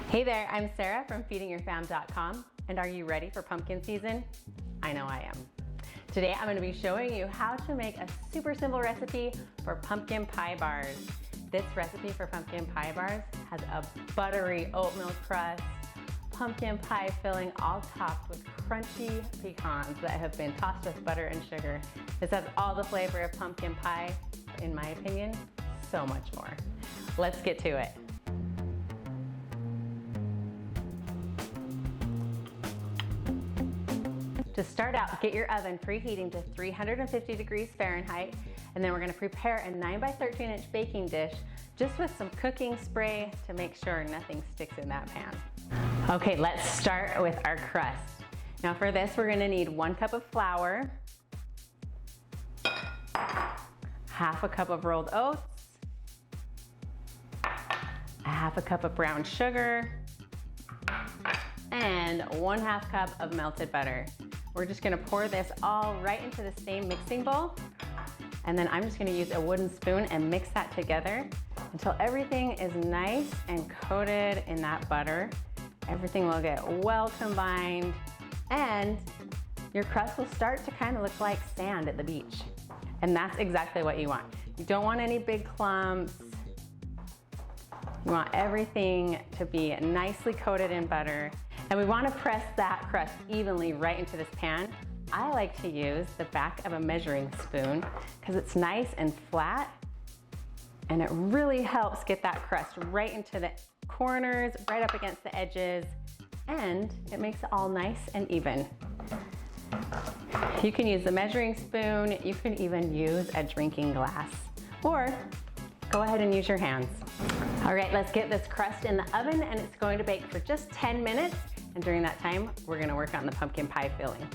Hey there, I'm Sarah from feedingyourfam.com, and are you ready for pumpkin season? I know I am. Today I'm going to be showing you how to make a super simple recipe for pumpkin pie bars. This recipe for pumpkin pie bars has a buttery oatmeal crust, pumpkin pie filling all topped with crunchy pecans that have been tossed with butter and sugar. This has all the flavor of pumpkin pie, but in my opinion, so much more. Let's get to it. To start out, get your oven preheating to 350 degrees Fahrenheit, and then we're going to prepare a 9 by 13 inch baking dish just with some cooking spray to make sure nothing sticks in that pan. Okay, let's start with our crust. Now for this, we're going to need 1 cup of flour, half a cup of rolled oats, a half a cup of brown sugar, and 1/2 cup of melted butter. We're just gonna pour this all right into the same mixing bowl, and then I'm just gonna use a wooden spoon and mix that together until everything is nice and coated in that butter. Everything will get well combined, and your crust will start to kind of look like sand at the beach. And that's exactly what you want. You don't want any big clumps. You want everything to be nicely coated in butter. And we want to press that crust evenly right into this pan. I like to use the back of a measuring spoon because it's nice and flat, and it really helps get that crust right into the corners, right up against the edges, and it makes it all nice and even. You can use the measuring spoon, you can even use a drinking glass, or go ahead and use your hands. All right, let's get this crust in the oven, and it's going to bake for just 10 minutes. And during that time, we're gonna work on the pumpkin pie filling.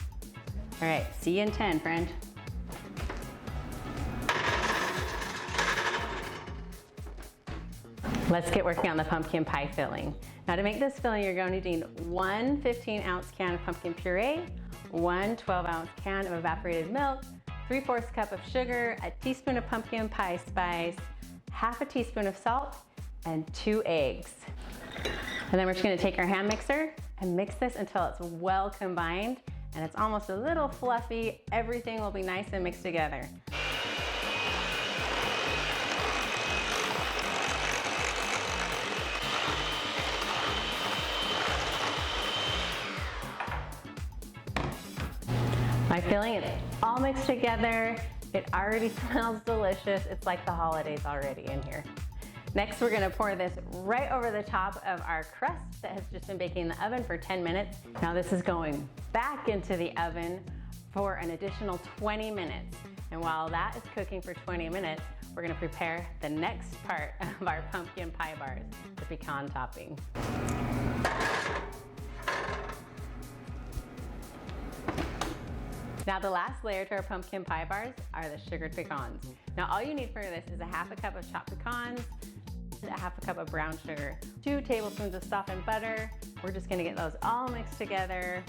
All right, see you in 10, friend. Let's get working on the pumpkin pie filling. Now to make this filling, you're going to need 1 15-ounce can of pumpkin puree, 1 12-ounce can of evaporated milk, 3/4 cup of sugar, a teaspoon of pumpkin pie spice, half a teaspoon of salt, and 2 eggs. And then we're just gonna take our hand mixer and mix this until it's well combined and it's almost a little fluffy. Everything will be nice and mixed together. My filling is all mixed together. It already smells delicious. It's like the holidays already in here. Next, we're gonna pour this right over the top of our crust that has just been baking in the oven for 10 minutes. Now this is going back into the oven for an additional 20 minutes. And while that is cooking for 20 minutes, we're gonna prepare the next part of our pumpkin pie bars, the pecan topping. Now the last layer to our pumpkin pie bars are the sugared pecans. Now all you need for this is a half a cup of chopped pecans, a half a cup of brown sugar, 2 tablespoons of softened butter. We're just gonna get those all mixed together.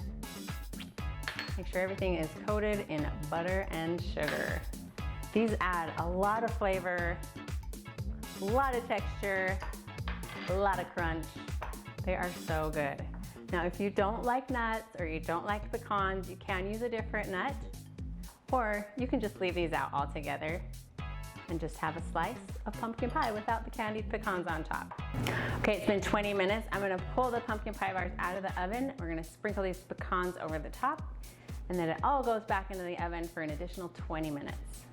Make sure everything is coated in butter and sugar. These add a lot of flavor, a lot of texture, a lot of crunch. They are so good. Now, if you don't like nuts or you don't like pecans, you can use a different nut, or you can just leave these out altogether and just have a slice of pumpkin pie without the candied pecans on top. Okay, it's been 20 minutes. I'm gonna pull the pumpkin pie bars out of the oven. We're gonna sprinkle these pecans over the top, and then it all goes back into the oven for an additional 20 minutes.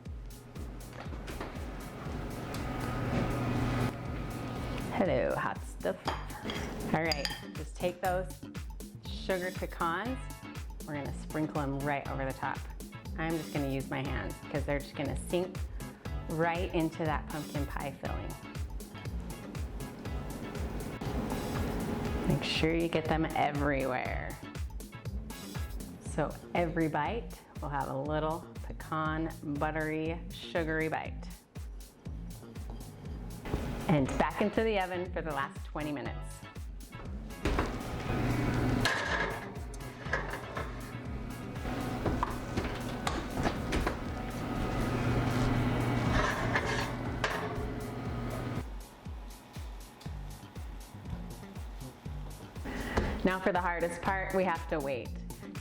Hello, hot stuff. All right, just take those sugared pecans. We're gonna sprinkle them right over the top. I'm just gonna use my hands because they're just gonna sink right into that pumpkin pie filling. Make sure you get them everywhere. So every bite will have a little pecan, buttery, sugary bite. And back into the oven for the last 20 minutes. Now for the hardest part, we have to wait.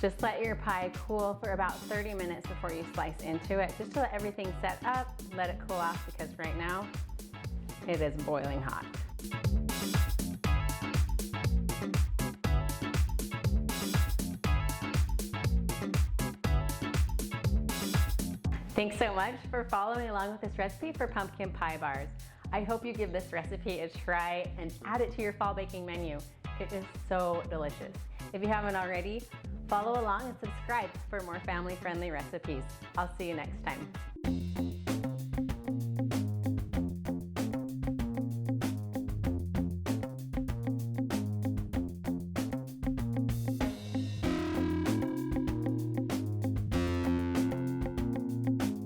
Just let your pie cool for about 30 minutes before you slice into it, just to let everything set up, let it cool off, because right now it is boiling hot. Thanks so much for following along with this recipe for pumpkin pie bars. I hope you give this recipe a try and add it to your fall baking menu. It is so delicious. If you haven't already, follow along and subscribe for more family-friendly recipes. I'll see you next time.